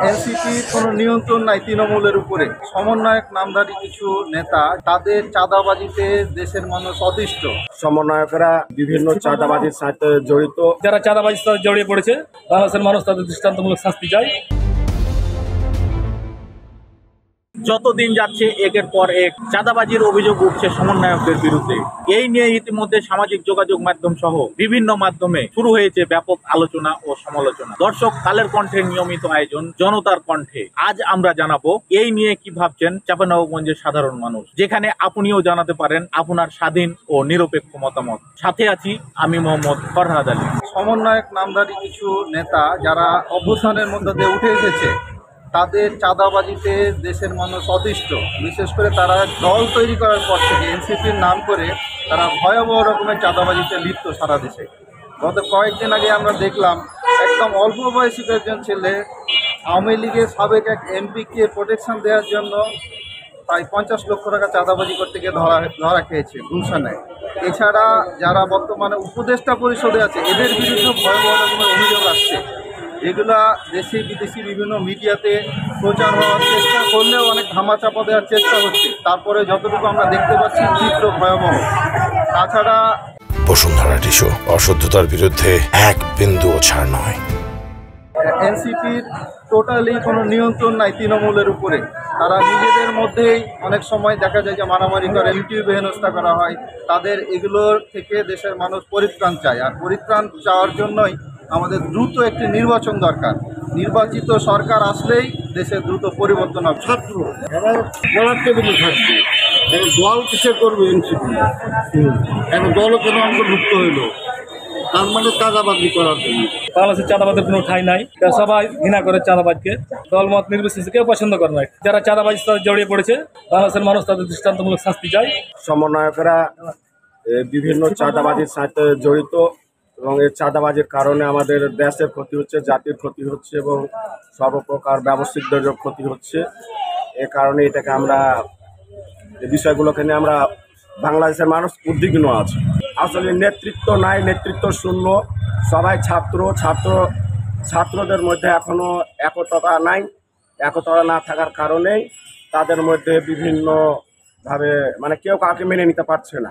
এনসিপির কোনো নিয়ন্ত্রণ নাই তৃণমূলের উপরে। সমন্বয়ক নামধারী কিছু নেতা তাদের চাঁদাবাজিতে দেশের মানুষ অতিষ্ঠ। সমন্বয়করা বিভিন্ন চাঁদাবাজির সাথে জড়িত। যারা চাঁদাবাজির সাথে জড়িয়ে পড়েছে, বাংলাদেশের মানুষ তাদের দৃষ্টান্তমূলক শাস্তি চায়। যতদিন যাচ্ছে একের পর এক চাঁদাবাজির অভিযোগ উঠছে সমন্বয়কদের বিরুদ্ধে। এই নিয়ে ইতিমধ্যে সামাজিক যোগাযোগ মাধ্যম সহ বিভিন্ন মাধ্যমে শুরু হয়েছে ব্যাপক আলোচনা ও সমালোচনা। দর্শক, কালের কণ্ঠের নিয়মিত আয়োজন জনতার কণ্ঠে আজ আমরা জানাবো এই নিয়ে কি ভাবছেন চাঁপাইনবাবগঞ্জের সাধারণ মানুষ, যেখানে আপনিও জানাতে পারেন আপনার স্বাধীন ও নিরপেক্ষ মতামত। সাথে আছি আমি মোহাম্মদ ফরহাদ আলী। সমন্বয়ক নামধারী কিছু নেতা যারা অভ্যুত্থানের মধ্যে দিয়ে উঠে এসেছে, তাদের চাঁদাবাজিতে দেশের মানুষ অতিষ্ঠ। বিশেষ করে তারা দল তৈরি করার পর থেকে এনসিপির নাম করে তারা ভয়াবহ রকমের চাঁদাবাজিতে লিপ্ত সারা দেশে। গত কয়েকদিন আগে আমরা দেখলাম একদম অল্প বয়সী একজন ছেলে আওয়ামী লীগের সাবেক এক এমপিকে প্রোটেকশন দেওয়ার জন্য প্রায় 50 লক্ষ টাকা চাঁদাবাজি করতে গিয়ে ধরা খেয়েছে গুলশানে। এছাড়া যারা বর্তমানে উপদেষ্টা পরিষদে আছে, এদের বিরুদ্ধে ভয়াবহ রকমের অভিযোগ আসছে। এগুলা দেশি বিদেশি বিভিন্ন মিডিয়াতে প্রচার হওয়ার চেষ্টা করলেও অনেক ধামাচাপা দেওয়ার চেষ্টা হচ্ছে। তারপরে যতটুকু আমরা দেখতে পাচ্ছি চিত্র ভয়াবহ। তাছাড়া বসুন্ধরা টিস্যু অশুদ্ধতার বিরুদ্ধে এক বিন্দুও ছাড় নয়। এনসিপির টোটালি কোনো নিয়ন্ত্রণ নাই তৃণমূলের উপরে। তারা নিজেদের মধ্যেই অনেক সময় দেখা যায় যে মারামারি করে, ইউটিউবে হেনস্থা করা হয়। তাদের এগুলোর থেকে দেশের মানুষ পরিত্রাণ চায়, আর পরিত্রাণ চাওয়ার জন্যই আমাদের দ্রুত একটি নির্বাচন দরকার। নির্বাচিত সরকার আসলেই দেশের দ্রুত পরিবর্তন হবে। ছাত্র এরা বলার টেবিলে থাকবে, দল কিসের করবে এনসিপি? এখন দলও কেন অন্তর্ভুক্ত হইল? তার মানে চাঁদাবাজি করার জন্য। বাংলাদেশের চাঁদাবাদের কোনো ঠাঁই নাই। সবাই ঘৃণা করে চাঁদাবাজকে, দলমত নির্বিশেষে কেউ পছন্দ করে না। যারা চাঁদাবাজির সাথে জড়িয়ে পড়েছে, বাংলাদেশের মানুষ তাদের দৃষ্টান্তমূলক শাস্তি চায়। সমন্বয়করা বিভিন্ন চাঁদাবাজির সাথে জড়িত এবং এই চাঁদাবাজির কারণে আমাদের দেশের ক্ষতি হচ্ছে, জাতির ক্ষতি হচ্ছে এবং সর্বপ্রকার ব্যবসায়িক ক্ষতি হচ্ছে। এ কারণে এটাকে আমরা এই বিষয়গুলোকে নিয়ে আমরা বাংলাদেশের মানুষ উদ্বিগ্ন আছে। আসলে নেতৃত্ব নাই, নেতৃত্ব শূন্য। সবাই ছাত্রদের মধ্যে এখনো একতা নাই। একতা না থাকার কারণেই তাদের মধ্যে বিভিন্নভাবে কেউ কাউকে মেনে নিতে পারছে না।